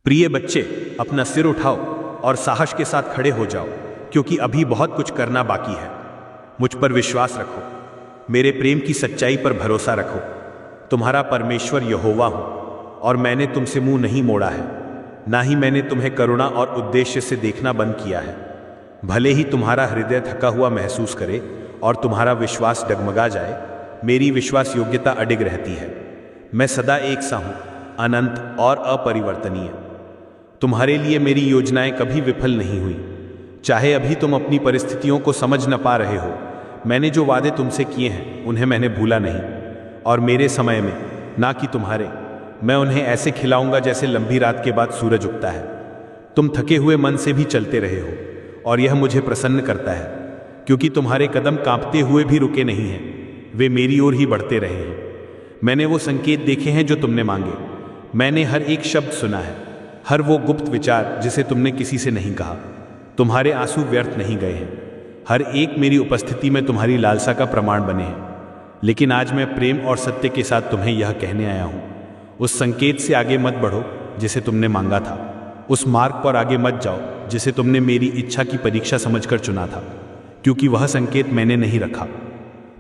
प्रिय बच्चे, अपना सिर उठाओ और साहस के साथ खड़े हो जाओ, क्योंकि अभी बहुत कुछ करना बाकी है। मुझ पर विश्वास रखो, मेरे प्रेम की सच्चाई पर भरोसा रखो। तुम्हारा परमेश्वर यहोवा हूं और मैंने तुमसे मुंह नहीं मोड़ा है, ना ही मैंने तुम्हें करुणा और उद्देश्य से देखना बंद किया है। भले ही तुम्हारा हृदय थका हुआ महसूस करे और तुम्हारा विश्वास डगमगा जाए, मेरी विश्वास योग्यता अडिग रहती है। मैं सदा एक सा हूं, अनंत और अपरिवर्तनीय। तुम्हारे लिए मेरी योजनाएं कभी विफल नहीं हुई। चाहे अभी तुम अपनी परिस्थितियों को समझ न पा रहे हो, मैंने जो वादे तुमसे किए हैं उन्हें मैंने भूला नहीं। और मेरे समय में, ना कि तुम्हारे, मैं उन्हें ऐसे खिलाऊंगा जैसे लंबी रात के बाद सूरज उगता है। तुम थके हुए मन से भी चलते रहे हो और यह मुझे प्रसन्न करता है, क्योंकि तुम्हारे कदम कांपते हुए भी रुके नहीं हैं, वे मेरी ओर ही बढ़ते रहे हैं। मैंने वो संकेत देखे हैं जो तुमने मांगे। मैंने हर एक शब्द सुना है, हर वो गुप्त विचार जिसे तुमने किसी से नहीं कहा। तुम्हारे आंसू व्यर्थ नहीं गए हैं, हर एक मेरी उपस्थिति में तुम्हारी लालसा का प्रमाण बने हैं। लेकिन आज मैं प्रेम और सत्य के साथ तुम्हें यह कहने आया हूं, उस संकेत से आगे मत बढ़ो जिसे तुमने मांगा था। उस मार्ग पर आगे मत जाओ जिसे तुमने मेरी इच्छा की परीक्षा समझकर चुना था, क्योंकि वह संकेत मैंने नहीं रखा।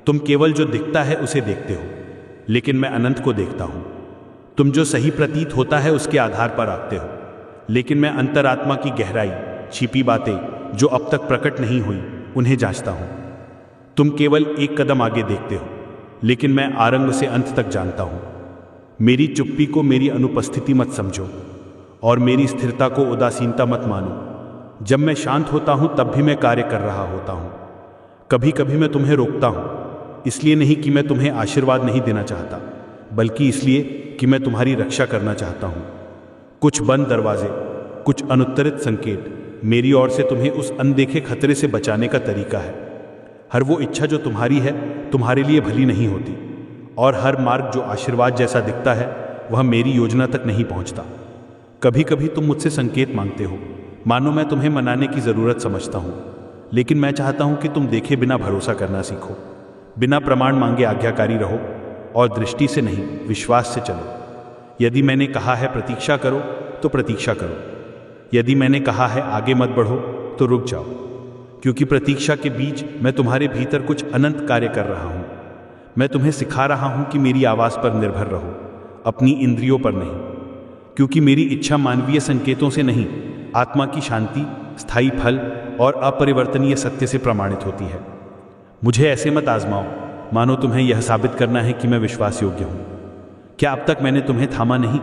तुम केवल जो दिखता है उसे देखते हो, लेकिन मैं अनंत को देखता हूं। तुम जो सही प्रतीत होता है उसके आधार पर आते हो, लेकिन मैं अंतरात्मा की गहराई, छिपी बातें जो अब तक प्रकट नहीं हुई, उन्हें जांचता हूं। तुम केवल एक कदम आगे देखते हो, लेकिन मैं आरंभ से अंत तक जानता हूं। मेरी चुप्पी को मेरी अनुपस्थिति मत समझो और मेरी स्थिरता को उदासीनता मत मानो। जब मैं शांत होता हूं तब भी मैं कार्य कर रहा होता हूं। कभी कभी मैं तुम्हें रोकता हूं, इसलिए नहीं कि मैं तुम्हें आशीर्वाद नहीं देना चाहता, बल्कि इसलिए कि मैं तुम्हारी रक्षा करना चाहता हूं। कुछ बंद दरवाजे, कुछ अनुत्तरित संकेत मेरी ओर से तुम्हें उस अनदेखे खतरे से बचाने का तरीका है। हर वो इच्छा जो तुम्हारी है तुम्हारे लिए भली नहीं होती, और हर मार्ग जो आशीर्वाद जैसा दिखता है वह मेरी योजना तक नहीं पहुंचता। कभी कभी तुम मुझसे संकेत मांगते हो, मानो मैं तुम्हें मनाने की जरूरत समझता हूं, लेकिन मैं चाहता हूं कि तुम देखे बिना भरोसा करना सीखो। बिना प्रमाण मांगे आज्ञाकारी रहो और दृष्टि से नहीं, विश्वास से चलो। यदि मैंने कहा है प्रतीक्षा करो तो प्रतीक्षा करो। यदि मैंने कहा है आगे मत बढ़ो तो रुक जाओ, क्योंकि प्रतीक्षा के बीच मैं तुम्हारे भीतर कुछ अनंत कार्य कर रहा हूं। मैं तुम्हें सिखा रहा हूं कि मेरी आवाज पर निर्भर रहो, अपनी इंद्रियों पर नहीं, क्योंकि मेरी इच्छा मानवीय संकेतों से नहीं, आत्मा की शांति, स्थायी फल और अपरिवर्तनीय सत्य से प्रमाणित होती है। मुझे ऐसे मत आजमाओ मानो तुम्हें यह साबित करना है कि मैं विश्वास योग्य हूं। क्या अब तक मैंने तुम्हें थामा नहीं?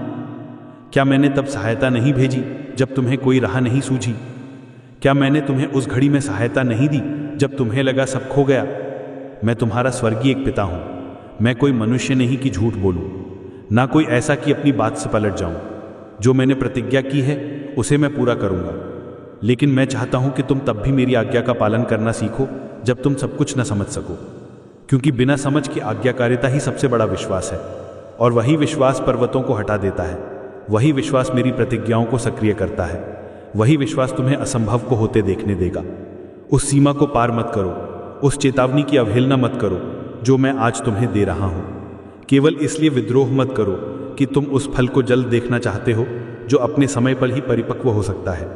क्या मैंने तब सहायता नहीं भेजी जब तुम्हें कोई राह नहीं सूझी? क्या मैंने तुम्हें उस घड़ी में सहायता नहीं दी जब तुम्हें लगा सब खो गया? मैं तुम्हारा स्वर्गीय एक पिता हूं। मैं कोई मनुष्य नहीं कि झूठ बोलूं, ना कोई ऐसा कि अपनी बात से पलट जाऊं। जो मैंने प्रतिज्ञा की है उसे मैं पूरा करूंगा, लेकिन मैं चाहता हूं कि तुम तब भी मेरी आज्ञा का पालन करना सीखो जब तुम सब कुछ न समझ सको, क्योंकि बिना समझ की आज्ञाकारिता ही सबसे बड़ा विश्वास है, और वही विश्वास पर्वतों को हटा देता है। वही विश्वास मेरी प्रतिज्ञाओं को सक्रिय करता है। वही विश्वास तुम्हें असंभव को होते देखने देगा। उस सीमा को पार मत करो, उस चेतावनी की अवहेलना मत करो जो मैं आज तुम्हें दे रहा हूं। केवल इसलिए विद्रोह मत करो कि तुम उस फल को जल्द देखना चाहते हो जो अपने समय पर ही परिपक्व हो सकता है।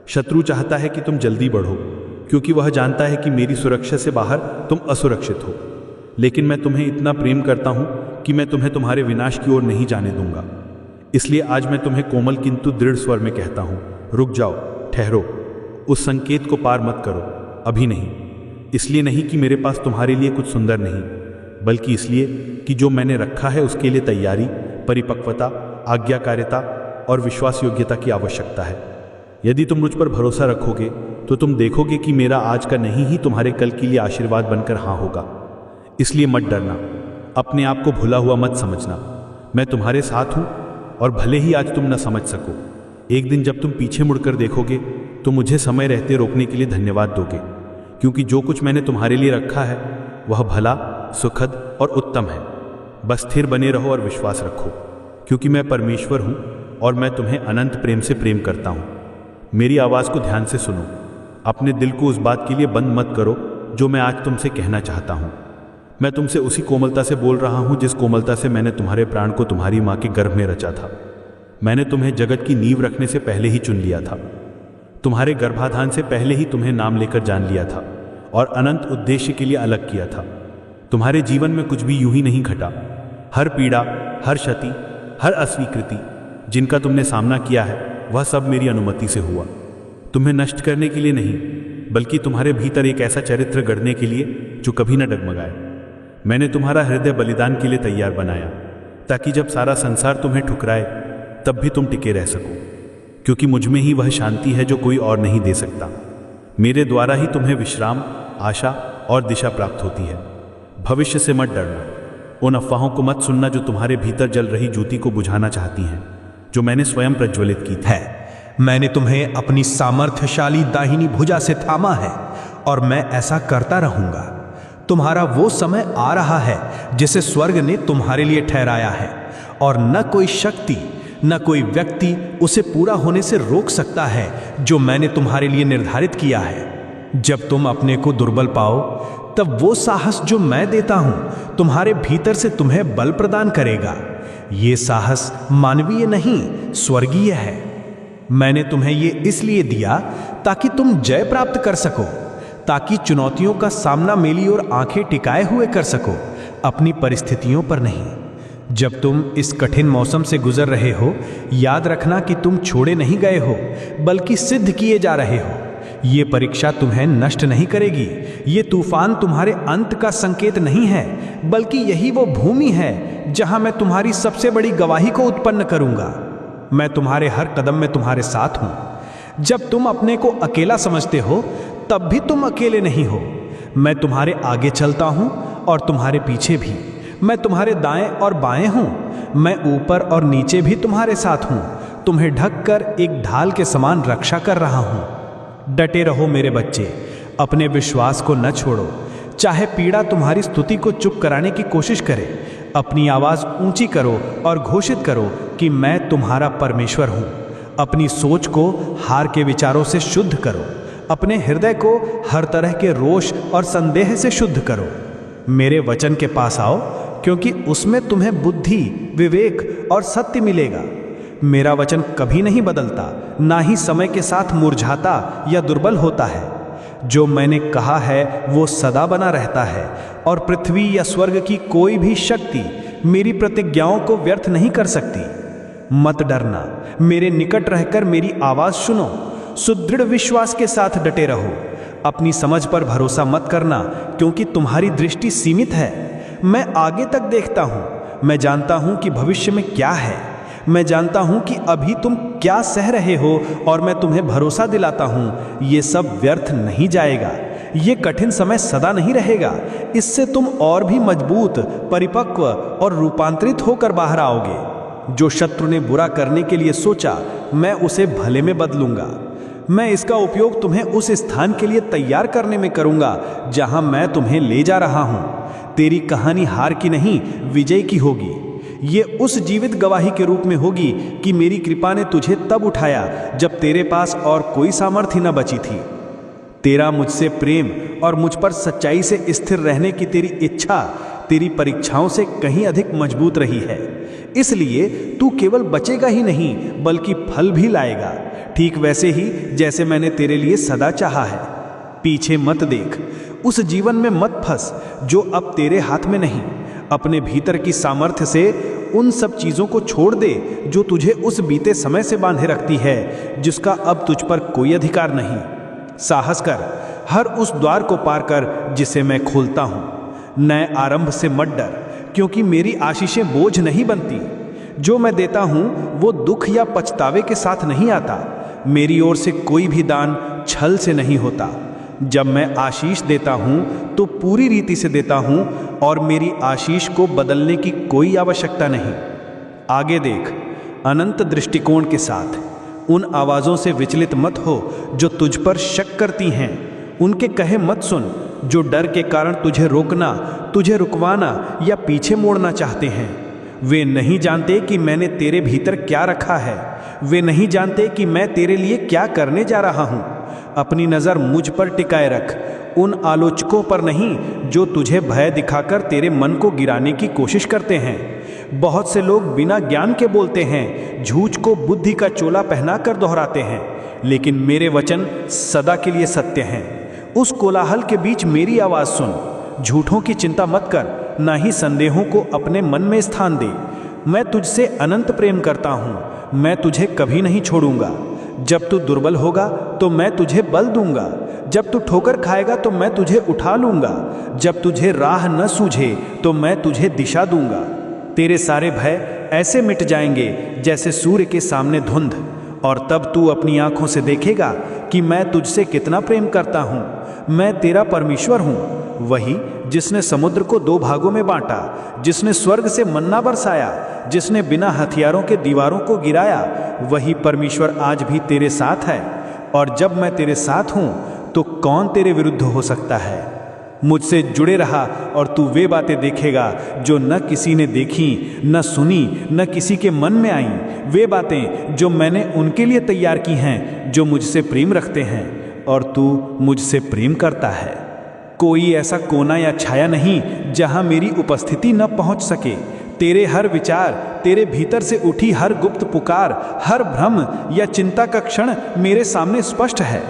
शत्रु चाहता है कि तुम जल्दी बढ़ो, क्योंकि वह जानता है कि मेरी सुरक्षा से बाहर तुम असुरक्षित हो। लेकिन मैं तुम्हें इतना प्रेम करता हूं कि मैं तुम्हें तुम्हारे विनाश की ओर नहीं जाने दूंगा। इसलिए आज मैं तुम्हें कोमल किंतु दृढ़ स्वर में कहता हूं, रुक जाओ, ठहरो। उस संकेत को पार मत करो, अभी नहीं। इसलिए नहीं कि मेरे पास तुम्हारे लिए कुछ सुंदर नहीं, बल्कि इसलिए कि जो मैंने रखा है उसके लिए तैयारी, परिपक्वता, आज्ञाकारिता और विश्वास योग्यता की आवश्यकता है। यदि तुम मुझ पर भरोसा रखोगे तो तुम देखोगे कि मेरा आज का नहीं ही तुम्हारे कल के लिए आशीर्वाद बनकर हाँ होगा। इसलिए मत डरना, अपने आप को भुला हुआ मत समझना। मैं तुम्हारे साथ हूं, और भले ही आज तुम न समझ सको, एक दिन जब तुम पीछे मुड़कर देखोगे तो मुझे समय रहते रोकने के लिए धन्यवाद दोगे, क्योंकि जो कुछ मैंने तुम्हारे लिए रखा है वह भला, सुखद और उत्तम है। बस स्थिर बने रहो और विश्वास रखो, क्योंकि मैं परमेश्वर हूं और मैं तुम्हें अनंत प्रेम से प्रेम करता हूं। मेरी आवाज को ध्यान से सुनो। अपने दिल को उस बात के लिए बंद मत करो जो मैं आज तुमसे कहना चाहता हूं। मैं तुमसे उसी कोमलता से बोल रहा हूं जिस कोमलता से मैंने तुम्हारे प्राण को तुम्हारी मां के गर्भ में रचा था। मैंने तुम्हें जगत की नींव रखने से पहले ही चुन लिया था। तुम्हारे गर्भाधान से पहले ही तुम्हें नाम लेकर जान लिया था और अनंत उद्देश्य के लिए अलग किया था। तुम्हारे जीवन में कुछ भी यूं ही नहीं घटा। हर पीड़ा, हर क्षति, हर अस्वीकृति जिनका तुमने सामना किया है, वह सब मेरी अनुमति से हुआ। तुम्हें नष्ट करने के लिए नहीं, बल्कि तुम्हारे भीतर एक ऐसा चरित्र गढ़ने के लिए जो कभी न डगमगाए। मैंने तुम्हारा हृदय बलिदान के लिए तैयार बनाया, ताकि जब सारा संसार तुम्हें ठुकराए तब भी तुम टिके रह सको, क्योंकि मुझ में ही वह शांति है जो कोई और नहीं दे सकता। मेरे द्वारा ही तुम्हें विश्राम, आशा और दिशा प्राप्त होती है। भविष्य से मत डरना, उन अफवाहों को मत सुनना जो तुम्हारे भीतर जल रही ज्योति को बुझाना चाहती हैं, जो मैंने स्वयं प्रज्वलित की थी। मैंने तुम्हें अपनी सामर्थ्यशाली दाहिनी भुजा से थामा है और मैं ऐसा करता रहूंगा। तुम्हारा वो समय आ रहा है जिसे स्वर्ग ने तुम्हारे लिए ठहराया है, और न कोई शक्ति, न कोई व्यक्ति उसे पूरा होने से रोक सकता है जो मैंने तुम्हारे लिए निर्धारित किया है। जब तुम अपने को दुर्बल पाओ, तब वो साहस जो मैं देता हूं तुम्हारे भीतर से तुम्हें बल प्रदान करेगा। ये साहस मानवीय नहीं, स्वर्गीय है। मैंने तुम्हें ये इसलिए दिया ताकि तुम जय प्राप्त कर सको, ताकि चुनौतियों का सामना मेली और आंखें टिकाए हुए कर सको, अपनी परिस्थितियों पर नहीं। जब तुम इस कठिन मौसम से गुजर रहे हो, याद रखना कि तुम छोड़े नहीं गए हो, बल्कि सिद्ध किए जा रहे हो। ये परीक्षा तुम्हें नष्ट नहीं करेगी। ये तूफान तुम्हारे अंत का संकेत नहीं है, बल्कि यही वो भूमि है जहां मैं तुम्हारी सबसे बड़ी गवाही को उत्पन्न करूंगा। मैं तुम्हारे हर कदम में तुम्हारे साथ हूं। जब तुम अपने को अकेला समझते हो, तब भी तुम अकेले नहीं हो। मैं तुम्हारे आगे चलता हूं और तुम्हारे पीछे भी। मैं तुम्हारे दाएं और बाएं हूं। मैं ऊपर और नीचे भी तुम्हारे साथ हूं। तुम्हें ढककर एक ढाल के समान रक्षा कर रहा हूं। डटे रहो मेरे बच्चे, अपने विश्वास को न छोड़ो। चाहे पीड़ा तुम्हारी स्तुति को चुप कराने की कोशिश करे, अपनी आवाज ऊंची करो और घोषित करो कि मैं तुम्हारा परमेश्वर हूं। अपनी सोच को हार के विचारों से शुद्ध करो। अपने हृदय को हर तरह के रोष और संदेह से शुद्ध करो। मेरे वचन के पास आओ, क्योंकि उसमें तुम्हें बुद्धि, विवेक और सत्य मिलेगा। मेरा वचन कभी नहीं बदलता, ना ही समय के साथ मुरझाता या दुर्बल होता है। जो मैंने कहा है वो सदा बना रहता है, और पृथ्वी या स्वर्ग की कोई भी शक्ति मेरी प्रतिज्ञाओं को व्यर्थ नहीं कर सकती। मत डरना, मेरे निकट रहकर मेरी आवाज सुनो। सुदृढ़ विश्वास के साथ डटे रहो। अपनी समझ पर भरोसा मत करना, क्योंकि तुम्हारी दृष्टि सीमित है। मैं आगे तक देखता हूं। मैं जानता हूं कि भविष्य में क्या है। मैं जानता हूं कि अभी तुम क्या सह रहे हो, और मैं तुम्हें भरोसा दिलाता हूं ये सब व्यर्थ नहीं जाएगा। ये कठिन समय सदा नहीं रहेगा। इससे तुम और भी मजबूत, परिपक्व और रूपांतरित होकर बाहर आओगे। जो शत्रु ने बुरा करने के लिए सोचा, मैं उसे भले में बदलूंगा। मैं इसका उपयोग तुम्हें उस स्थान के लिए तैयार करने में करूंगा जहां मैं तुम्हें ले जा रहा हूं। तेरी कहानी हार की नहीं, विजय की होगी। ये उस जीवित गवाही के रूप में होगी कि मेरी कृपा ने तुझे तब उठाया जब तेरे पास और कोई सामर्थ्य न बची थी। तेरा मुझसे प्रेम और मुझ पर सच्चाई से स्थिर रहने की तेरी इच्छा तेरी परीक्षाओं से कहीं अधिक मजबूत रही है। इसलिए तू केवल बचेगा ही नहीं, बल्कि फल भी लाएगा, ठीक वैसे ही जैसे मैंने तेरे लिए सदा चाहा है। पीछे मत देख, उस जीवन में मत फंस जो अब तेरे हाथ में नहीं। अपने भीतर की सामर्थ्य से उन सब चीजों को छोड़ दे जो तुझे उस बीते समय से बांधे रखती है, जिसका अब तुझ पर कोई अधिकार नहीं। साहस कर, हर उस द्वार को पार कर जिसे मैं खोलता हूं। नए आरंभ से मत डर, क्योंकि मेरी आशीषें बोझ नहीं बनती। जो मैं देता हूं वो दुख या पछतावे के साथ नहीं आता। मेरी ओर से कोई भी दान छल से नहीं होता। जब मैं आशीष देता हूं तो पूरी रीति से देता हूं, और मेरी आशीष को बदलने की कोई आवश्यकता नहीं। आगे देख, अनंत दृष्टिकोण के साथ। उन आवाज़ों से विचलित मत हो जो तुझ पर शक करती हैं। उनके कहे मत सुन जो डर के कारण तुझे रोकना, तुझे रुकवाना या पीछे मोड़ना चाहते हैं। वे नहीं जानते कि मैंने तेरे भीतर क्या रखा है। वे नहीं जानते कि मैं तेरे लिए क्या करने जा रहा हूं। अपनी नज़र मुझ पर टिकाए रख, उन आलोचकों पर नहीं जो तुझे भय दिखाकर तेरे मन को गिराने की कोशिश करते हैं। बहुत से लोग बिना ज्ञान के बोलते हैं, झूठ को बुद्धि का चोला पहनाकर दोहराते हैं, लेकिन मेरे वचन सदा के लिए सत्य हैं। उस कोलाहल के बीच मेरी आवाज़ सुन। झूठों की चिंता मत कर, ना ही संदेहों को अपने मन में स्थान दे। मैं तुझसे अनंत प्रेम करता हूँ, मैं तुझे कभी नहीं छोड़ूंगा। जब तू दुर्बल होगा तो मैं तुझे बल दूंगा, जब तू ठोकर खाएगा तो मैं तुझे उठा लूंगा, जब तुझे राह न सूझे तो मैं तुझे दिशा दूंगा। तेरे सारे भय ऐसे मिट जाएंगे जैसे सूर्य के सामने धुंध, और तब तू अपनी आंखों से देखेगा कि मैं तुझसे कितना प्रेम करता हूँ। मैं तेरा परमेश्वर हूँ, वही जिसने समुद्र को 2 भागों में बांटा, जिसने स्वर्ग से मन्ना बरसाया, जिसने बिना हथियारों के दीवारों को गिराया, वही परमेश्वर आज भी तेरे साथ है। और जब मैं तेरे साथ हूँ तो कौन तेरे विरुद्ध हो सकता है। मुझसे जुड़े रहा और तू वे बातें देखेगा जो न किसी ने देखी, न सुनी, न किसी के मन में आई। वे बातें जो मैंने उनके लिए तैयार की हैं जो मुझसे प्रेम रखते हैं, और तू मुझसे प्रेम करता है। कोई ऐसा कोना या छाया नहीं जहां मेरी उपस्थिति न पहुंच सके। तेरे हर विचार, तेरे भीतर से उठी हर गुप्त पुकार, हर भ्रम या चिंता का क्षण मेरे सामने स्पष्ट है।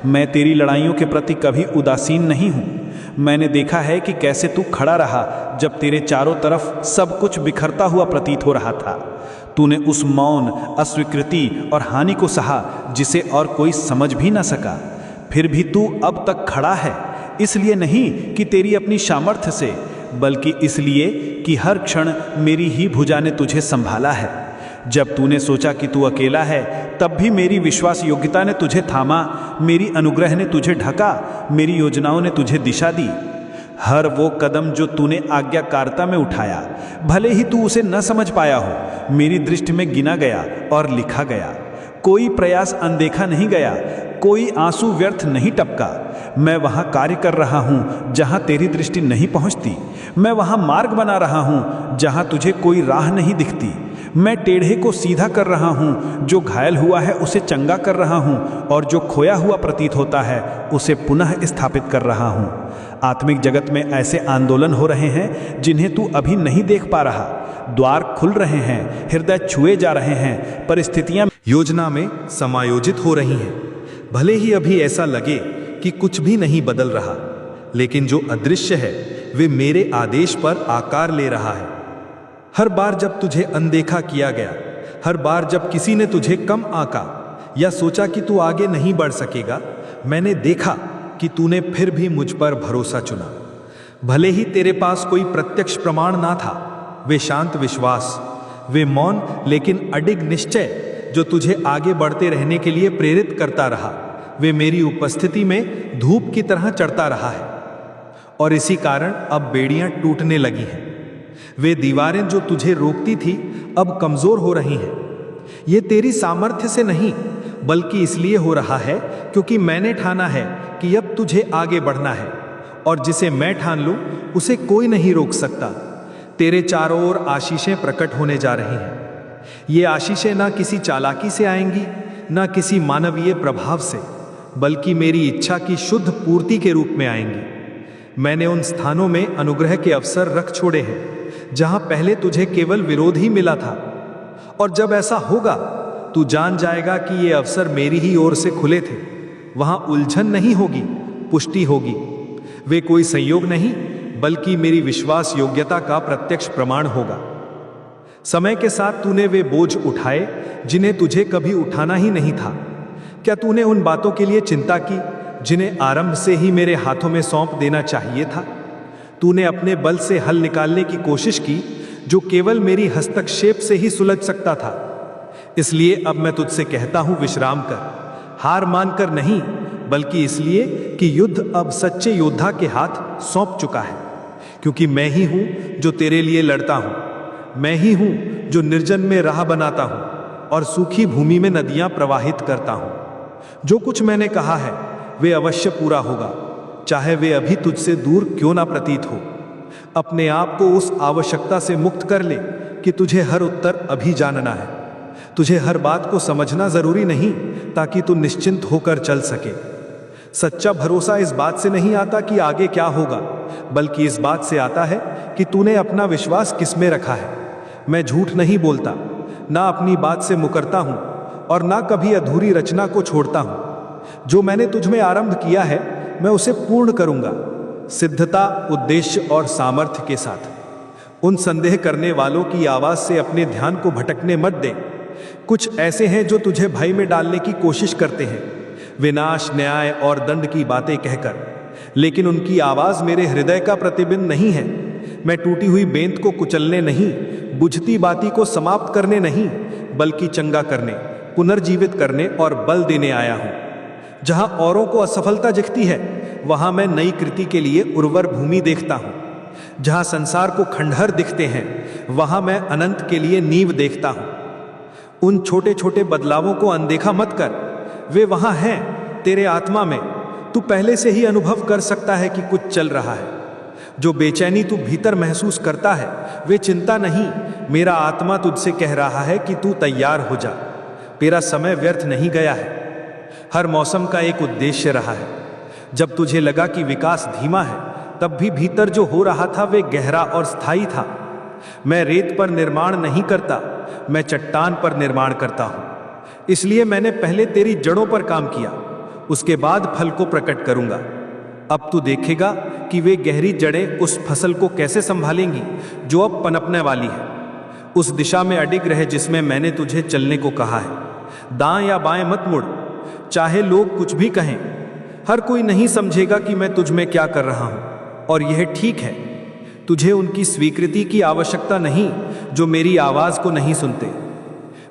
मैं तेरी लड़ाइयों के प्रति कभी उदासीन नहीं हूँ। मैंने देखा है कि कैसे तू खड़ा रहा जब तेरे चारों तरफ सब कुछ बिखरता हुआ प्रतीत हो रहा था। तूने उस मौन, अस्वीकृति और हानि को सहा जिसे और कोई समझ भी ना सका। फिर भी तू अब तक खड़ा है, इसलिए नहीं कि तेरी अपनी सामर्थ्य से, बल्कि इसलिए कि हर क्षण मेरी ही भुजा ने तुझे संभाला है। जब तूने सोचा कि तू अकेला है, तब भी मेरी विश्वास योग्यता ने तुझे थामा, मेरी अनुग्रह ने तुझे ढका, मेरी योजनाओं ने तुझे दिशा दी। हर वो कदम जो तूने आज्ञाकारिता में उठाया, भले ही तू उसे न समझ पाया हो, मेरी दृष्टि में गिना गया और लिखा गया। कोई प्रयास अनदेखा नहीं गया, कोई आंसू व्यर्थ नहीं टपका। मैं वहाँ कार्य कर रहा हूँ जहाँ तेरी दृष्टि नहीं पहुँचती। मैं वहाँ मार्ग बना रहा हूँ जहाँ तुझे कोई राह नहीं दिखती। मैं टेढ़े को सीधा कर रहा हूँ, जो घायल हुआ है उसे चंगा कर रहा हूँ, और जो खोया हुआ प्रतीत होता है उसे पुनः स्थापित कर रहा हूँ। आत्मिक जगत में ऐसे आंदोलन हो रहे हैं जिन्हें तू अभी नहीं देख पा रहा। द्वार खुल रहे हैं, हृदय छुए जा रहे हैं, परिस्थितियां योजना में समायोजित हो रही हैं। भले ही अभी ऐसा लगे कि कुछ भी नहीं बदल रहा, लेकिन जो अदृश्य है वे मेरे आदेश पर आकार ले रहा है। हर बार जब तुझे अनदेखा किया गया, हर बार जब किसी ने तुझे कम आंका या सोचा कि तू आगे नहीं बढ़ सकेगा, मैंने देखा कि तूने फिर भी मुझ पर भरोसा चुना। भले ही तेरे पास कोई प्रत्यक्ष प्रमाण ना था, वे शांत विश्वास, वे मौन लेकिन अडिग निश्चय जो तुझे आगे बढ़ते रहने के लिए प्रेरित करता रहा, वे मेरी उपस्थिति में धूप की तरह चढ़ता रहा है। और इसी कारण अब बेड़ियां टूटने लगी हैं। वे दीवारें जो तुझे रोकती थी अब कमजोर हो रही हैं। ये तेरी सामर्थ्य से नहीं, बल्कि इसलिए हो रहा है क्योंकि मैंने ठाना है कि अब तुझे आगे बढ़ना है, और जिसे मैं ठान लूं उसे कोई नहीं रोक सकता। तेरे चारों ओर आशीषें प्रकट होने जा रही हैं। ये आशीषें ना किसी चालाकी से आएंगी, ना किसी मानवीय प्रभाव से, बल्कि मेरी इच्छा की शुद्ध पूर्ति के रूप में आएंगी। मैंने उन स्थानों में अनुग्रह के अवसर रख छोड़े हैं जहां पहले तुझे केवल विरोध ही मिला था, और जब ऐसा होगा तू जान जाएगा कि ये अवसर मेरी ही ओर से खुले थे। वहां उलझन नहीं होगी, पुष्टि होगी। वे कोई संयोग नहीं, बल्कि मेरी विश्वास योग्यता का प्रत्यक्ष प्रमाण होगा। समय के साथ तूने वे बोझ उठाए जिन्हें तुझे कभी उठाना ही नहीं था। क्या तूने उन बातों के लिए चिंता की जिन्हें आरंभ से ही मेरे हाथों में सौंप देना चाहिए था? तूने अपने बल से हल निकालने की कोशिश की जो केवल मेरी हस्तक्षेप से ही सुलझ सकता था। इसलिए अब मैं तुझसे कहता हूं, विश्राम कर, हार मानकर नहीं, बल्कि इसलिए कि युद्ध अब सच्चे योद्धा के हाथ सौंप चुका है। क्योंकि मैं ही हूं जो तेरे लिए लड़ता हूं, मैं ही हूं जो निर्जन में राह बनाता हूं और सूखी भूमि में नदियां प्रवाहित करता हूं। जो कुछ मैंने कहा है वे अवश्य पूरा होगा, चाहे वे अभी तुझसे दूर क्यों ना प्रतीत हो। अपने आप को उस आवश्यकता से मुक्त कर ले कि तुझे हर उत्तर अभी जानना है। तुझे हर बात को समझना जरूरी नहीं ताकि तू निश्चिंत होकर चल सके। सच्चा भरोसा इस बात से नहीं आता कि आगे क्या होगा, बल्कि इस बात से आता है कि तूने अपना विश्वास किस में रखा है। मैं झूठ नहीं बोलता, ना अपनी बात से मुकरता हूं और ना कभी अधूरी रचना को छोड़ता हूं। जो मैंने तुझ में आरंभ किया है मैं उसे पूर्ण करूंगा, सिद्धता, उद्देश्य और सामर्थ्य के साथ। उन संदेह करने वालों की आवाज से अपने ध्यान को भटकने मत दे। कुछ ऐसे हैं जो तुझे भय में डालने की कोशिश करते हैं, विनाश, न्याय और दंड की बातें कहकर, लेकिन उनकी आवाज मेरे हृदय का प्रतिबिंब नहीं है। मैं टूटी हुई बेंत को कुचलने नहीं, बुझती बाती को समाप्त करने नहीं, बल्कि चंगा करने, पुनर्जीवित करने और बल देने आया हूं। जहां औरों को असफलता दिखती है वहां मैं नई कृति के लिए उर्वर भूमि देखता हूं। जहां संसार को खंडहर दिखते हैं वहां मैं अनंत के लिए नींव देखता हूं। उन छोटे छोटे बदलावों को अनदेखा मत कर, वे वहां हैं तेरे आत्मा में। तू पहले से ही अनुभव कर सकता है कि कुछ चल रहा है। जो बेचैनी तू भीतर महसूस करता है वे चिंता नहीं, मेरा आत्मा तुझसे कह रहा है कि तू तैयार हो जा। तेरा समय व्यर्थ नहीं गया है। हर मौसम का एक उद्देश्य रहा है। जब तुझे लगा कि विकास धीमा है तब भी भीतर जो हो रहा था वे गहरा और स्थायी था। मैं रेत पर निर्माण नहीं करता, मैं चट्टान पर निर्माण करता हूं। इसलिए मैंने पहले तेरी जड़ों पर काम किया, उसके बाद फल को प्रकट करूंगा। अब तू देखेगा कि वे गहरी जड़ें उस फसल को कैसे संभालेंगी जो अब पनपने वाली है। उस दिशा में अडिग रहे जिसमें मैंने तुझे चलने को कहा है। दाएं या बाएं मत मुड़, चाहे लोग कुछ भी कहें। हर कोई नहीं समझेगा कि मैं तुझ में क्या कर रहा हूं, और यह ठीक है। तुझे उनकी स्वीकृति की आवश्यकता नहीं जो मेरी आवाज को नहीं सुनते।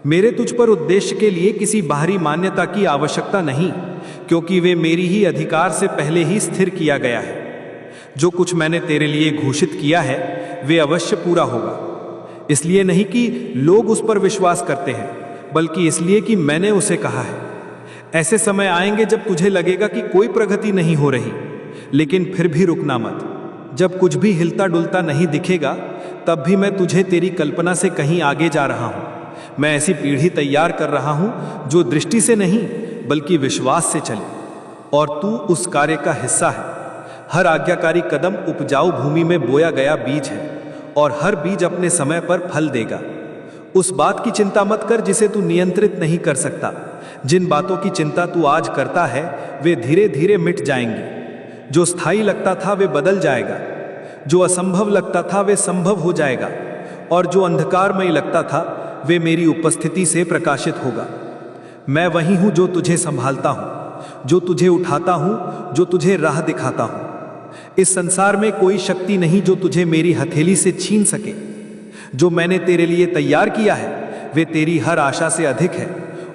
मेरे तुझ पर उद्देश्य के लिए किसी बाहरी मान्यता की आवश्यकता नहीं, क्योंकि वे मेरी ही अधिकार से पहले ही स्थिर किया गया है। जो कुछ मैंने तेरे लिए घोषित किया है वे अवश्य पूरा होगा। इसलिए नहीं कि लोग उस पर विश्वास करते हैं, बल्कि इसलिए कि मैंने उसे कहा है। ऐसे समय आएंगे जब तुझे लगेगा कि कोई प्रगति नहीं हो रही, लेकिन फिर भी रुकना मत। जब कुछ भी हिलता डुलता नहीं दिखेगा तब भी मैं तुझे तेरी कल्पना से कहीं आगे जा रहा हूं। मैं ऐसी पीढ़ी तैयार कर रहा हूं जो दृष्टि से नहीं बल्कि विश्वास से चले, और तू उस कार्य का हिस्सा है। हर आज्ञाकारी कदम उपजाऊ भूमि में बोया गया बीज है, और हर बीज अपने समय पर फल देगा। उस बात की चिंता मत कर जिसे तू नियंत्रित नहीं कर सकता। जिन बातों की चिंता तू आज करता है वे धीरे धीरे मिट जाएंगी। जो स्थायी लगता था वे बदल जाएगा, जो असंभव लगता था वे संभव हो जाएगा, और जो अंधकारमय लगता था वे मेरी उपस्थिति से प्रकाशित होगा। मैं वही हूं जो तुझे संभालता हूं, जो तुझे उठाता हूं, जो तुझे राह दिखाता हूं। इस संसार में कोई शक्ति नहीं जो तुझे मेरी हथेली से छीन सके। जो मैंने तेरे लिए तैयार किया है वे तेरी हर आशा से अधिक है,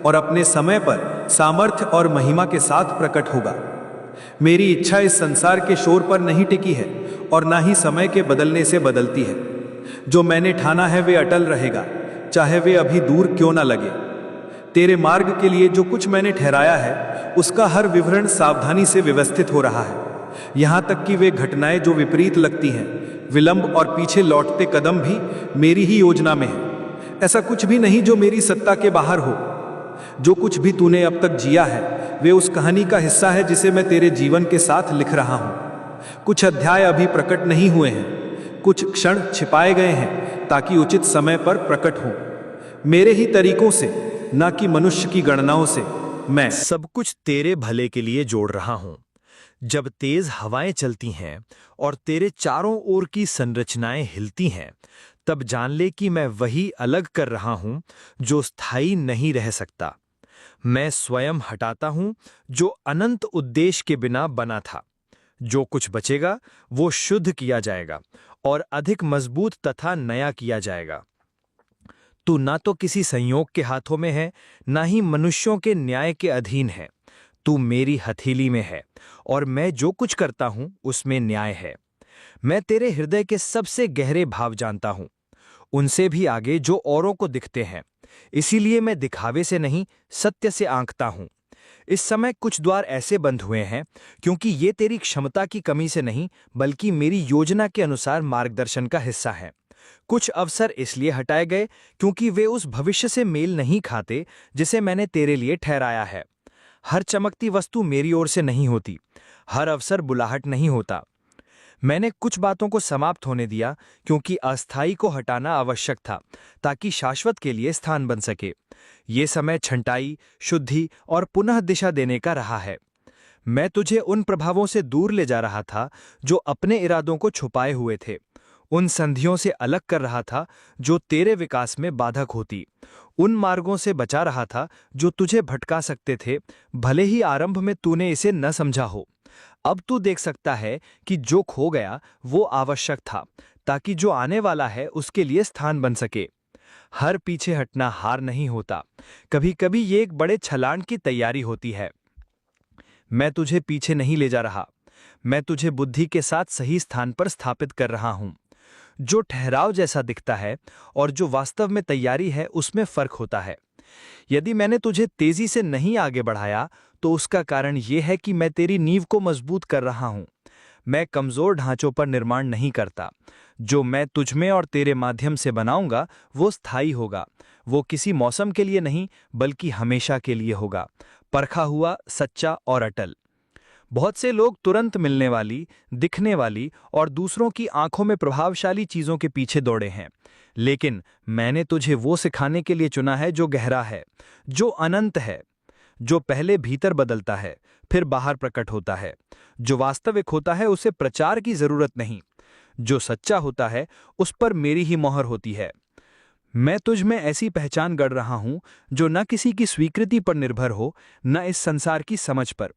और अपने समय पर सामर्थ्य और महिमा के साथ प्रकट होगा। मेरी इच्छा इस संसार के शोर पर नहीं टिकी है, और ना ही समय के बदलने से बदलती है। जो मैंने ठाना है वे अटल रहेगा, चाहे वे अभी दूर क्यों ना लगे। तेरे मार्ग के लिए जो कुछ मैंने ठहराया है उसका हर विवरण सावधानी से व्यवस्थित हो रहा है। यहां तक कि वे घटनाएं जो विपरीत लगती हैं, विलंब और पीछे लौटते कदम भी मेरी ही योजना में है। ऐसा कुछ भी नहीं जो मेरी सत्ता के बाहर हो। जो कुछ भी तूने अब तक जिया है वे उस कहानी का हिस्सा है जिसे मैं तेरे जीवन के साथ लिख रहा हूं। कुछ अध्याय अभी प्रकट नहीं हुए हैं, कुछ क्षण छिपाए गए हैं ताकि उचित समय पर प्रकट हों। मेरे ही तरीकों से, ना कि मनुष्य की गणनाओं से, मैं सब कुछ तेरे भले के लिए जोड़ रहा हूं। जब तेज हवाएं चलती हैं और तेरे चारों ओर की संरचनाएं हिलती हैं, तब जान ले कि मैं वही अलग कर रहा हूं जो स्थायी नहीं रह सकता। मैं स्वयं हटाता हूं जो अनंत उद्देश्य के बिना बना था। जो कुछ बचेगा वो शुद्ध किया जाएगा और अधिक मजबूत तथा नया किया जाएगा। तू ना तो किसी संयोग के हाथों में है, ना ही मनुष्यों के न्याय के अधीन है। तू मेरी हथेली में है, और मैं जो कुछ करता हूं उसमें न्याय है। मैं तेरे हृदय के सबसे गहरे भाव जानता हूं, उनसे भी आगे जो औरों को दिखते हैं। इसीलिए मैं दिखावे से नहीं, सत्य से आंकता हूं। इस समय कुछ द्वार ऐसे बंद हुए हैं क्योंकि ये तेरी क्षमता की कमी से नहीं, बल्कि मेरी योजना के अनुसार मार्गदर्शन का हिस्सा है। कुछ अवसर इसलिए हटाए गए क्योंकि वे उस भविष्य से मेल नहीं खाते जिसे मैंने तेरे लिए ठहराया है। हर चमकती वस्तु मेरी ओर से नहीं होती, हर अवसर बुलाहट नहीं होता। मैंने कुछ बातों को समाप्त होने दिया क्योंकि अस्थायी को हटाना आवश्यक था ताकि शाश्वत के लिए स्थान बन सके। ये समय छंटाई, शुद्धि और पुनः दिशा देने का रहा है। मैं तुझे उन प्रभावों से दूर ले जा रहा था जो अपने इरादों को छुपाए हुए थे, उन संधियों से अलग कर रहा था जो तेरे विकास में बाधक होती, उन मार्गों से बचा रहा था जो तुझे भटका सकते थे, भले ही आरंभ में तूने इसे न समझा हो। अब तू देख सकता है कि जो खो गया वो आवश्यक था ताकि जो आने वाला है उसके लिए स्थान बन सके। हर पीछे हटना हार नहीं होता, कभी कभी ये एक बड़े छलांग की तैयारी होती है। मैं तुझे पीछे नहीं ले जा रहा, मैं तुझे बुद्धि के साथ सही स्थान पर स्थापित कर रहा हूं। जो ठहराव जैसा दिखता है और जो वास्तव में तैयारी है उसमें फर्क होता है। यदि मैंने तुझे तेजी से नहीं आगे बढ़ाया तो उसका कारण यह है कि मैं तेरी नींव को मजबूत कर रहा हूं। मैं कमजोर ढांचों पर निर्माण नहीं करता। जो मैं तुझमें और तेरे माध्यम से बनाऊंगा वो स्थायी होगा। वो किसी मौसम के लिए नहीं बल्कि हमेशा के लिए होगा, परखा हुआ, सच्चा और अटल। बहुत से लोग तुरंत मिलने वाली, दिखने वाली और दूसरों की आंखों में प्रभावशाली चीजों के पीछे दौड़े हैं, लेकिन मैंने तुझे वो सिखाने के लिए चुना है जो गहरा है, जो अनंत है, जो पहले भीतर बदलता है फिर बाहर प्रकट होता है। जो वास्तविक होता है उसे प्रचार की जरूरत नहीं, जो सच्चा होता है उस पर मेरी ही मोहर होती है। मैं तुझ में ऐसी पहचान गढ़ रहा हूं जो न किसी की स्वीकृति पर निर्भर हो, न इस संसार की समझ पर।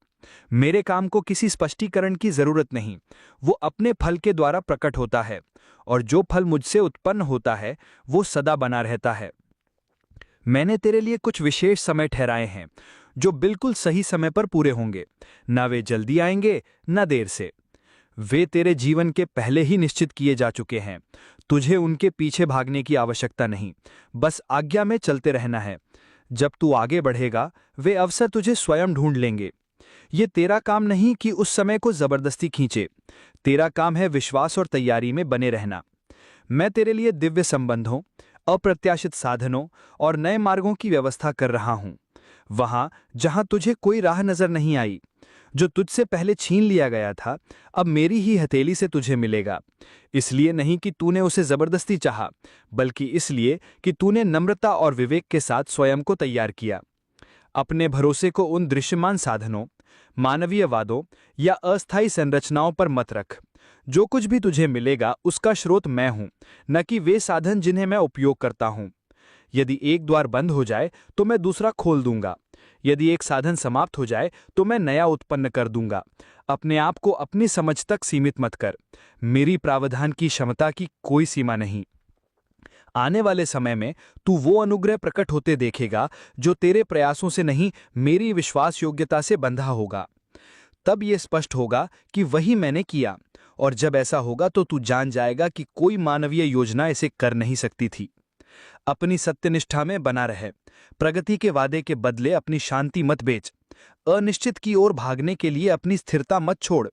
मेरे काम को किसी स्पष्टीकरण की जरूरत नहीं, वो अपने फल के द्वारा प्रकट होता है, और जो फल मुझसे उत्पन्न होता है वो सदा बना रहता है। मैंने तेरे लिए कुछ विशेष समय ठहराए हैं जो बिल्कुल सही समय पर पूरे होंगे। ना वे जल्दी आएंगे न देर से। वे तेरे जीवन के पहले ही निश्चित किए जा चुके हैं। तुझे उनके पीछे भागने की आवश्यकता नहीं, बस आज्ञा में चलते रहना है। जब तू आगे बढ़ेगा वे अवसर तुझे स्वयं ढूंढ लेंगे। ये तेरा काम नहीं कि उस समय को जबरदस्ती खींचे, तेरा काम है विश्वास और तैयारी में बने रहना। मैं तेरे लिए दिव्य संबंधों, अप्रत्याशित साधनों और नए मार्गों की व्यवस्था कर रहा हूं। वहां जहां तुझे कोई राह नजर नहीं आई, जो तुझसे पहले छीन लिया गया था, अब मेरी ही हथेली से तुझे मिलेगा। इसलिए नहीं कि तूने उसे जबरदस्ती चाहा, बल्कि इसलिए कि तूने नम्रता और विवेक के साथ स्वयं को तैयार किया। अपने भरोसे को उन दृश्यमान साधनों, मानवीय वादों या अस्थायी संरचनाओं पर मत रख। जो कुछ भी तुझे मिलेगा उसका स्रोत मैं हूं, न कि वे साधन जिन्हें मैं उपयोग करता हूं। यदि एक द्वार बंद हो जाए तो मैं दूसरा खोल दूंगा। यदि एक साधन समाप्त हो जाए तो मैं नया उत्पन्न कर दूंगा। अपने आप को अपनी समझ तक सीमित मत कर। मेरी प्रावधान की क्षमता की कोई सीमा नहीं। आने वाले समय में तू वो अनुग्रह प्रकट होते देखेगा जो तेरे प्रयासों से नहीं, मेरी विश्वास योग्यता से बंधा होगा। तब ये स्पष्ट होगा कि वही मैंने किया, और जब ऐसा होगा तो तू जान जाएगा कि कोई मानवीय योजना इसे कर नहीं सकती थी। अपनी सत्यनिष्ठा में बना रहे। प्रगति के वादे के बदले अपनी शांति मत बेच। अनिश्चित की ओर भागने के लिए अपनी स्थिरता मत छोड़।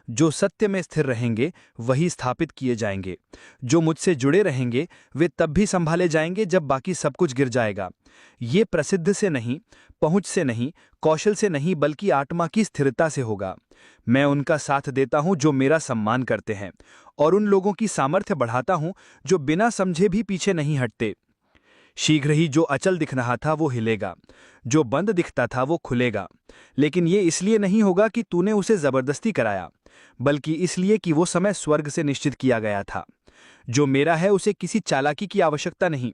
जो सत्य में स्थिर रहेंगे वही स्थापित किए जाएंगे। जो मुझसे जुड़े रहेंगे वे तब भी संभाले जाएंगे जब बाकी सब कुछ गिर जाएगा। ये प्रसिद्ध से नहीं, पहुंच से नहीं, कौशल से नहीं, बल्कि आत्मा की स्थिरता से होगा। मैं उनका साथ देता हूं जो मेरा सम्मान करते हैं, और उन लोगों की सामर्थ्य बढ़ाता हूं जो बिना समझे भी पीछे नहीं हटते। शीघ्र ही जो अचल दिख रहा था वो हिलेगा, जो बंद दिखता था वो खुलेगा। लेकिन ये इसलिए नहीं होगा कि तूने उसे जबरदस्ती कराया, बल्कि इसलिए कि वो समय स्वर्ग से निश्चित किया गया था। जो मेरा है उसे किसी चालाकी की आवश्यकता नहीं।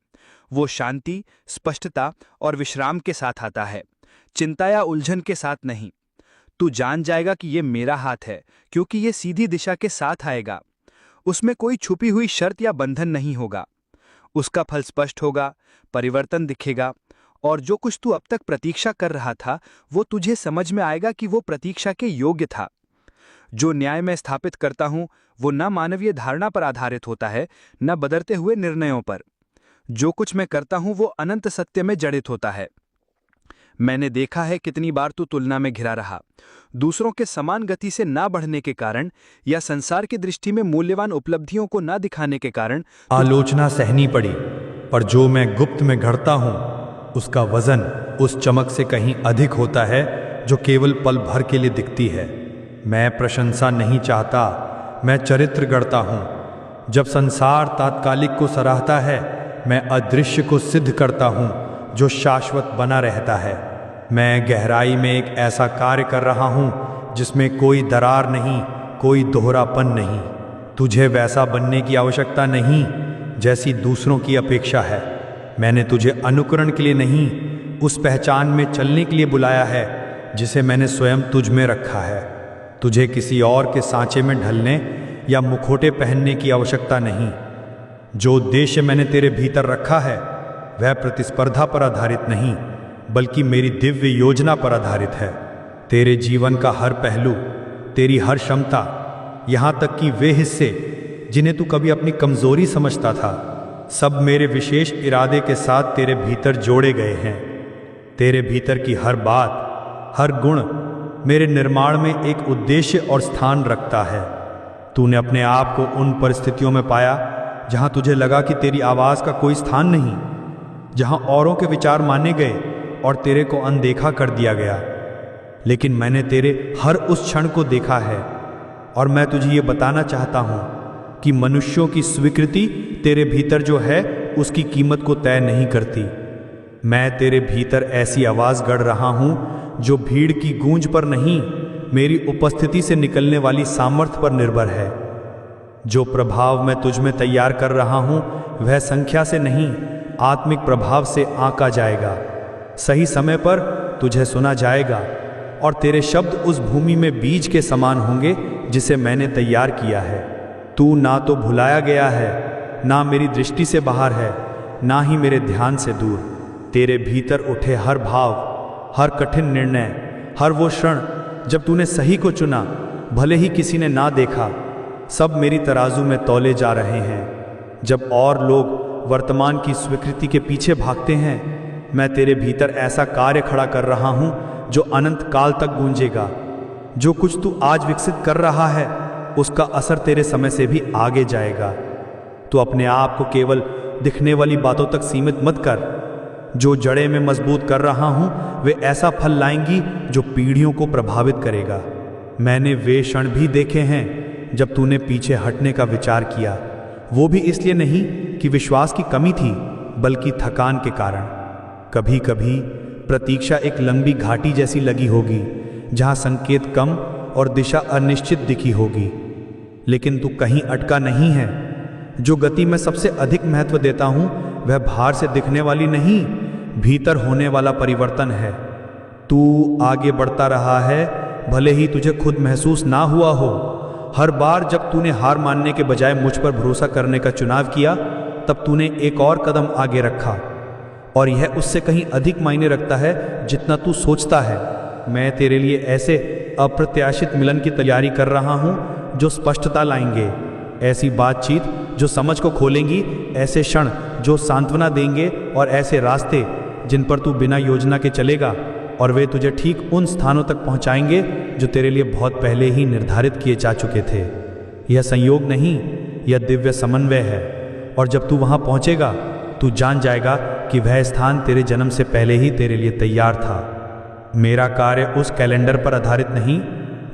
वो शांति, स्पष्टता और विश्राम के साथ आता है, चिंता या उलझन के साथ नहीं। तू जान जाएगा कि ये मेरा हाथ है, क्योंकि ये सीधी दिशा के साथ आएगा। उसमें कोई छुपी हुई शर्त या बंधन नहीं होगा। उसका फल स्पष्ट होगा, परिवर्तन दिखेगा, और जो कुछ तू अब तक प्रतीक्षा कर रहा था वो तुझे समझ में आएगा कि वो प्रतीक्षा के योग्य था। जो न्याय मैं स्थापित करता हूं वो न मानवीय धारणा पर आधारित होता है, न बदलते हुए निर्णयों पर। जो कुछ मैं करता हूं वो अनंत सत्य में जड़ित होता है। मैंने देखा है कितनी बार तू तुलना में घिरा रहा, दूसरों के समान गति से ना बढ़ने के कारण या संसार की दृष्टि में मूल्यवान उपलब्धियों को ना दिखाने के कारण आलोचना सहनी पड़ी। पर जो मैं गुप्त में घड़ता हूं उसका वजन उस चमक से कहीं अधिक होता है जो केवल पल भर के लिए दिखती है। मैं प्रशंसा नहीं चाहता, मैं चरित्र गढ़ता हूँ। जब संसार तात्कालिक को सराहता है, मैं अदृश्य को सिद्ध करता हूँ जो शाश्वत बना रहता है। मैं गहराई में एक ऐसा कार्य कर रहा हूँ जिसमें कोई दरार नहीं, कोई दोहरापन नहीं। तुझे वैसा बनने की आवश्यकता नहीं जैसी दूसरों की अपेक्षा है। मैंने तुझे अनुकरण के लिए नहीं, उस पहचान में चलने के लिए बुलाया है जिसे मैंने स्वयं तुझ में रखा है। तुझे किसी और के सांचे में ढलने या मुखौटे पहनने की आवश्यकता नहीं। जो उद्देश्य मैंने तेरे भीतर रखा है वह प्रतिस्पर्धा पर आधारित नहीं, बल्कि मेरी दिव्य योजना पर आधारित है। तेरे जीवन का हर पहलू, तेरी हर क्षमता, यहाँ तक कि वे हिस्से जिन्हें तू कभी अपनी कमजोरी समझता था, सब मेरे विशेष इरादे के साथ तेरे भीतर जोड़े गए हैं। तेरे भीतर की हर बात, हर गुण मेरे निर्माण में एक उद्देश्य और स्थान रखता है। तूने अपने आप को उन परिस्थितियों में पाया जहां तुझे लगा कि तेरी आवाज का कोई स्थान नहीं, जहां औरों के विचार माने गए और तेरे को अनदेखा कर दिया गया। लेकिन मैंने तेरे हर उस क्षण को देखा है और मैं तुझे ये बताना चाहता हूं कि मनुष्यों की स्वीकृति तेरे भीतर जो है उसकी कीमत को तय नहीं करती। मैं तेरे भीतर ऐसी आवाज गढ़ रहा हूं जो भीड़ की गूंज पर नहीं, मेरी उपस्थिति से निकलने वाली सामर्थ्य पर निर्भर है। जो प्रभाव मैं तुझ में तैयार कर रहा हूं वह संख्या से नहीं, आत्मिक प्रभाव से आंका जाएगा। सही समय पर तुझे सुना जाएगा और तेरे शब्द उस भूमि में बीज के समान होंगे जिसे मैंने तैयार किया है। तू ना तो भुलाया गया है, ना मेरी दृष्टि से बाहर है, ना ही मेरे ध्यान से दूर। तेरे भीतर उठे हर भाव, हर कठिन निर्णय, हर वो क्षण जब तूने सही को चुना, भले ही किसी ने ना देखा, सब मेरी तराजू में तौले जा रहे हैं। जब और लोग वर्तमान की स्वीकृति के पीछे भागते हैं, मैं तेरे भीतर ऐसा कार्य खड़ा कर रहा हूं जो अनंत काल तक गूंजेगा। जो कुछ तू आज विकसित कर रहा है उसका असर तेरे समय से भी आगे जाएगा। तू अपने आप को केवल दिखने वाली बातों तक सीमित मत कर। जो जड़ें मैं मजबूत कर रहा हूं वे ऐसा फल लाएंगी जो पीढ़ियों को प्रभावित करेगा। मैंने वे क्षण भी देखे हैं जब तूने पीछे हटने का विचार किया, वो भी इसलिए नहीं कि विश्वास की कमी थी, बल्कि थकान के कारण। कभी कभी प्रतीक्षा एक लंबी घाटी जैसी लगी होगी जहां संकेत कम और दिशा अनिश्चित दिखी होगी, लेकिन तू कहीं अटका नहीं है। जो गति में सबसे अधिक महत्व देता हूं वह बाहर से दिखने वाली नहीं, भीतर होने वाला परिवर्तन है। तू आगे बढ़ता रहा है, भले ही तुझे खुद महसूस ना हुआ हो। हर बार जब तूने हार मानने के बजाय मुझ पर भरोसा करने का चुनाव किया, तब तूने एक और कदम आगे रखा, और यह उससे कहीं अधिक मायने रखता है जितना तू सोचता है। मैं तेरे लिए ऐसे अप्रत्याशित मिलन की तैयारी कर रहा हूं जो स्पष्टता लाएंगे, ऐसी बातचीत जो समझ को खोलेंगी, ऐसे क्षण जो सांत्वना देंगे, और ऐसे रास्ते जिन पर तू बिना योजना के चलेगा और वे तुझे ठीक उन स्थानों तक पहुंचाएंगे जो तेरे लिए बहुत पहले ही निर्धारित किए जा चुके थे। यह संयोग नहीं, यह दिव्य समन्वय है, और जब तू वहां पहुंचेगा तू जान जाएगा कि वह स्थान तेरे जन्म से पहले ही तेरे लिए तैयार था। मेरा कार्य उस कैलेंडर पर आधारित नहीं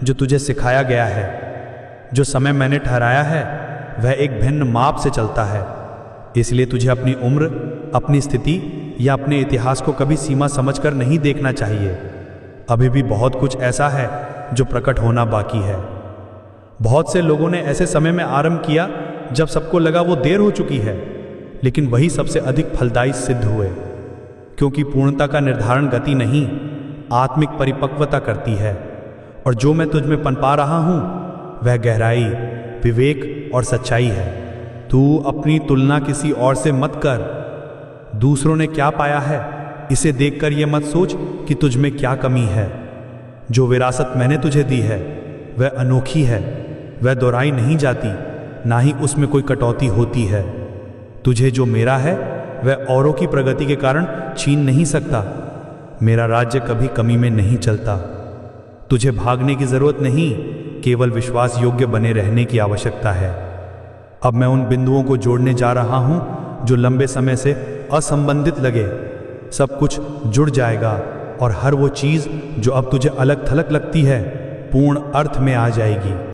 जो तुझे सिखाया गया है। जो समय मैंने ठहराया है वह एक भिन्न माप से चलता है, इसलिए तुझे अपनी उम्र, अपनी स्थिति या अपने इतिहास को कभी सीमा समझकर नहीं देखना चाहिए। अभी भी बहुत कुछ ऐसा है जो प्रकट होना बाकी है। बहुत से लोगों ने ऐसे समय में आरंभ किया जब सबको लगा वो देर हो चुकी है, लेकिन वही सबसे अधिक फलदायी सिद्ध हुए, क्योंकि पूर्णता का निर्धारण गति नहीं, आत्मिक परिपक्वता करती है। और जो मैं तुझ में पनपा रहा हूं वह गहराई, विवेक और सच्चाई है। तू अपनी तुलना किसी और से मत कर। दूसरों ने क्या पाया है इसे देखकर यह मत सोच कि तुझ में क्या कमी है। जो विरासत मैंने तुझे दी है वह अनोखी है, वह दोहराई नहीं जाती, ना ही उसमें कोई कटौती होती है। तुझे जो मेरा है वह औरों की प्रगति के कारण छीन नहीं सकता। मेरा राज्य कभी कमी में नहीं चलता। तुझे भागने की जरूरत नहीं, केवल विश्वास योग्य बने रहने की आवश्यकता है। अब मैं उन बिंदुओं को जोड़ने जा रहा हूं जो लंबे समय से असंबंधित लगे। सब कुछ जुड़ जाएगा और हर वो चीज जो अब तुझे अलग थलग लगती है पूर्ण अर्थ में आ जाएगी।